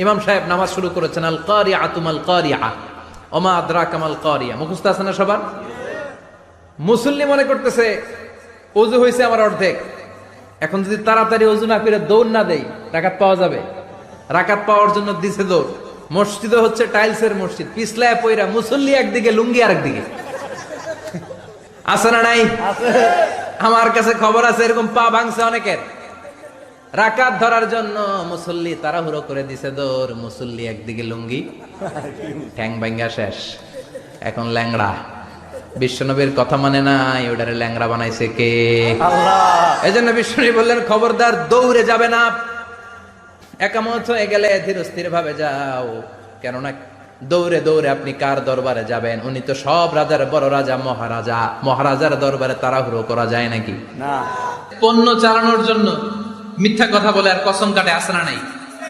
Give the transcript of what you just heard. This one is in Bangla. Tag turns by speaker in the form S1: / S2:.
S1: ইমাম সাহেব নামাজ শুরু করেছেন, আল কারিআতু মাল কারিআ ওমা আদরাকা মাল কারিআ, মুখস্থ আছে না সবার? মুসল্লি মনে করতেছে ওযু হয়েছে আমার অর্ধেক, এখন যদি তাড়াতাড়ি ওযু না করে দৌড় না দেই রাকাত পাওয়া যাবে। রাকাত পাওয়ার জন্য দিছে দৌড়। মসজিদে হচ্ছে টাইলসের মসজিদ, পিছলায় পয়রা মুসল্লি একদিকে, লুঙ্গি আরেকদিকে। আছে না নাই? আমার কাছে খবর আছে এরকম পা ভাঙছে অনেকের। রাকাত ধরার জন্য মুসল্লি তাড়াহুড়ো করে দিছে দৌড়, মুসল্লি একদিকে লুঙ্গি, ঠ্যাং ভাঙ্গা শেষ, এখন ল্যাংড়া। বিশ্বনবীর কথা মানে নাই, ওটারে ল্যাংড়া বানাইছে কে? আল্লাহ। এজন্য বিশ্বনবী বললেন খবরদার দৌড়ে যাবে না, একামত হয়ে গেলে ধীর স্থির ভাবে যাও, কেননা দৌড়ে দৌড়ে আপনি কার দরবারে যাবেন? উনি তো সব রাজার বড় রাজা, মহারাজা। মহারাজার দরবারে তাড়াহুড়ো করা যায় নাকি? না। পণ্য চালানোর জন্য মিথ্যা কথা বলে আর কসম কাটে, আছে না নাই?